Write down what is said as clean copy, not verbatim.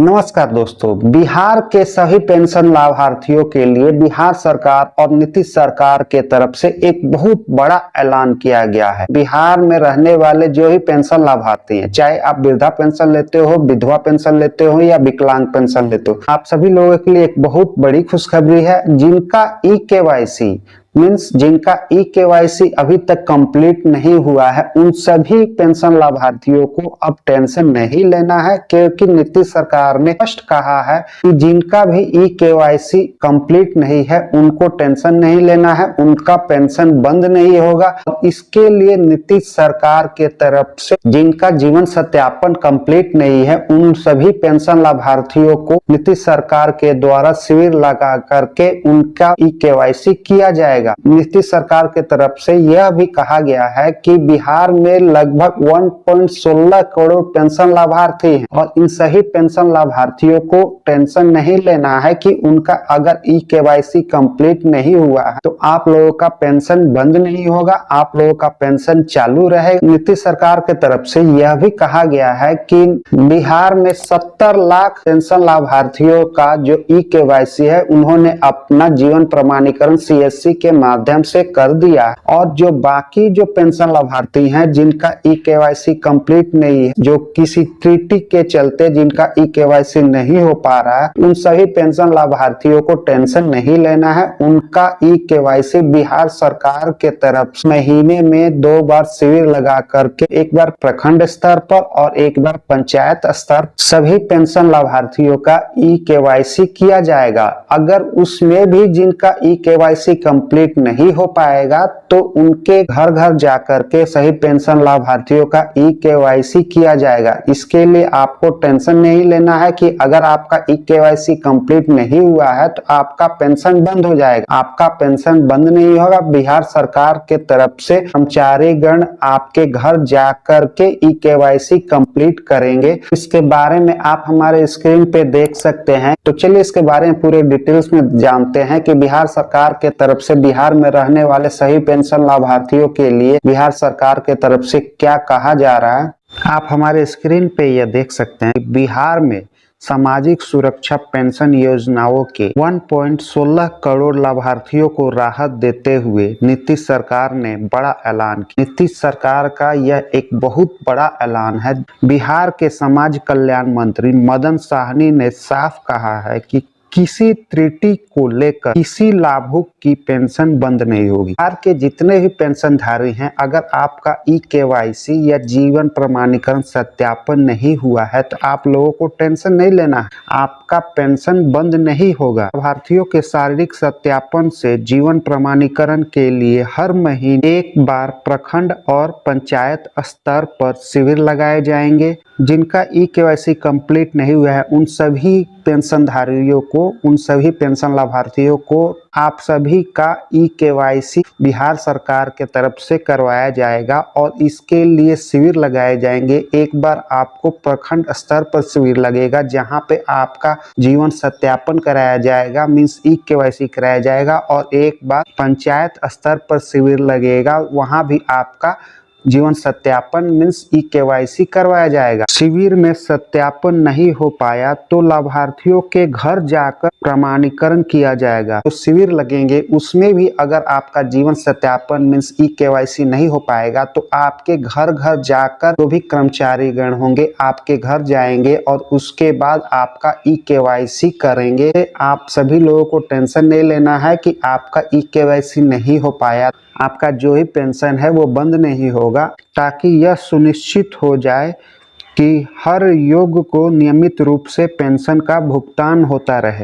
नमस्कार दोस्तों, बिहार के सभी पेंशन लाभार्थियों के लिए बिहार सरकार और नीतीश सरकार के तरफ से एक बहुत बड़ा ऐलान किया गया है। बिहार में रहने वाले जो भी पेंशन लाभार्थी हैं, चाहे आप वृद्धा पेंशन लेते हो, विधवा पेंशन लेते हो या विकलांग पेंशन लेते हो, आप सभी लोगों के लिए एक बहुत बड़ी खुशखबरी है। जिनका ई-केवाईसी मीन्स जिनका ई-केवाईसी अभी तक कंप्लीट नहीं हुआ है, उन सभी पेंशन लाभार्थियों को अब टेंशन नहीं लेना है, क्योंकि नीतीश सरकार ने स्पष्ट कहा है कि जिनका भी ई-केवाईसी कंप्लीट नहीं है उनको टेंशन नहीं लेना है, उनका पेंशन बंद नहीं होगा। इसके लिए नीतीश सरकार के तरफ से जिनका जीवन सत्यापन कंप्लीट नहीं है, उन सभी पेंशन लाभार्थियों को नीतीश सरकार के द्वारा शिविर लगा करके उनका ई-केवाईसी किया जाएगा। नीतीश सरकार के तरफ से यह भी कहा गया है कि बिहार में लगभग 1.16 करोड़ पेंशन लाभार्थी हैं और इन सही पेंशन लाभार्थियों को टेंशन नहीं लेना है कि उनका अगर ई-केवाईसी कंप्लीट नहीं हुआ है तो आप लोगों का पेंशन बंद नहीं होगा, आप लोगों का पेंशन चालू रहेगा। नीतीश सरकार के तरफ से यह भी कहा गया है कि बिहार में 70 लाख पेंशन लाभार्थियों का जो ई-केवाईसी है उन्होंने अपना जीवन प्रमाणीकरण CSC के माध्यम से कर दिया, और जो बाकी जो पेंशन लाभार्थी हैं जिनका ई-केवाईसी कंप्लीट नहीं है, जो किसी त्रुटि के चलते जिनका ई-केवाईसी नहीं हो पा रहा है, उन सभी पेंशन लाभार्थियों को टेंशन नहीं लेना है। उनका ई-केवाईसी बिहार सरकार के तरफ से महीने में 2 बार शिविर लगा करके, एक बार प्रखंड स्तर पर और एक बार पंचायत स्तर, सभी पेंशन लाभार्थियों का ई-केवाईसी किया जाएगा। अगर उसमें भी जिनका ई-केवाईसी कंप्लीट नहीं हो पाएगा तो उनके घर घर जाकर के सही पेंशन लाभार्थियों का ई-केवाईसी किया जाएगा। इसके लिए आपको टेंशन नहीं लेना है कि अगर आपका ई-केवाईसी कंप्लीट नहीं हुआ है तो आपका पेंशन बंद हो जाएगा। आपका पेंशन बंद नहीं होगा। बिहार सरकार के तरफ से कर्मचारी गण आपके घर जाकर के ई-केवाईसी कंप्लीट करेंगे। इसके बारे में आप हमारे स्क्रीन पे देख सकते हैं। तो चलिए इसके बारे में पूरे डिटेल्स में जानते हैं कि बिहार सरकार के तरफ से बिहार में रहने वाले सही पेंशन लाभार्थियों के लिए बिहार सरकार के तरफ से क्या कहा जा रहा है। आप हमारे स्क्रीन पे यह देख सकते हैं कि बिहार में सामाजिक सुरक्षा पेंशन योजनाओं के 1.16 करोड़ लाभार्थियों को राहत देते हुए नीतीश सरकार ने बड़ा ऐलान किया। नीतीश सरकार का यह एक बहुत बड़ा ऐलान है। बिहार के समाज कल्याण मंत्री मदन साहनी ने साफ कहा है कि किसी त्रुटि को लेकर किसी लाभुक की पेंशन बंद नहीं होगी। बिहार के जितने भी पेंशनधारी हैं, अगर आपका ई-केवाईसी या जीवन प्रमाणीकरण सत्यापन नहीं हुआ है तो आप लोगों को टेंशन नहीं लेना है, आपका पेंशन बंद नहीं होगा। लाभार्थियों के शारीरिक सत्यापन से जीवन प्रमाणीकरण के लिए हर महीने एक बार प्रखंड और पंचायत स्तर पर शिविर लगाए जाएंगे। जिनका ई-केवाईसी कंप्लीट नहीं हुआ है उन सभी पेंशनधारियों को, उन सभी पेंशन लाभार्थियों को आप सभी का ई-केवाईसी बिहार सरकार के तरफ से करवाया जाएगा और इसके लिए शिविर लगाए जाएंगे। एक बार आपको प्रखंड स्तर पर शिविर लगेगा जहां पे आपका जीवन सत्यापन कराया जाएगा, मीन्स ई-केवाईसी कराया जाएगा, और एक बार पंचायत स्तर पर शिविर लगेगा, वहां भी आपका जीवन सत्यापन मीन्स ई-केवाईसी करवाया जाएगा। शिविर में सत्यापन नहीं हो पाया तो लाभार्थियों के घर जाकर प्रमाणीकरण किया जाएगा। तो शिविर लगेंगे, उसमें भी अगर आपका जीवन सत्यापन मीन्स ई-केवाईसी नहीं हो पाएगा तो आपके घर घर जाकर जो भी कर्मचारी गण होंगे आपके घर जाएंगे और उसके बाद आपका ई-केवाईसी करेंगे। आप सभी लोगों को टेंशन नहीं लेना है कि आपका ई-केवाईसी नहीं हो पाया, आपका जो ही पेंशन है वो बंद नहीं होगा, ताकि यह सुनिश्चित हो जाए कि हर योग्य को नियमित रूप से पेंशन का भुगतान होता रहे।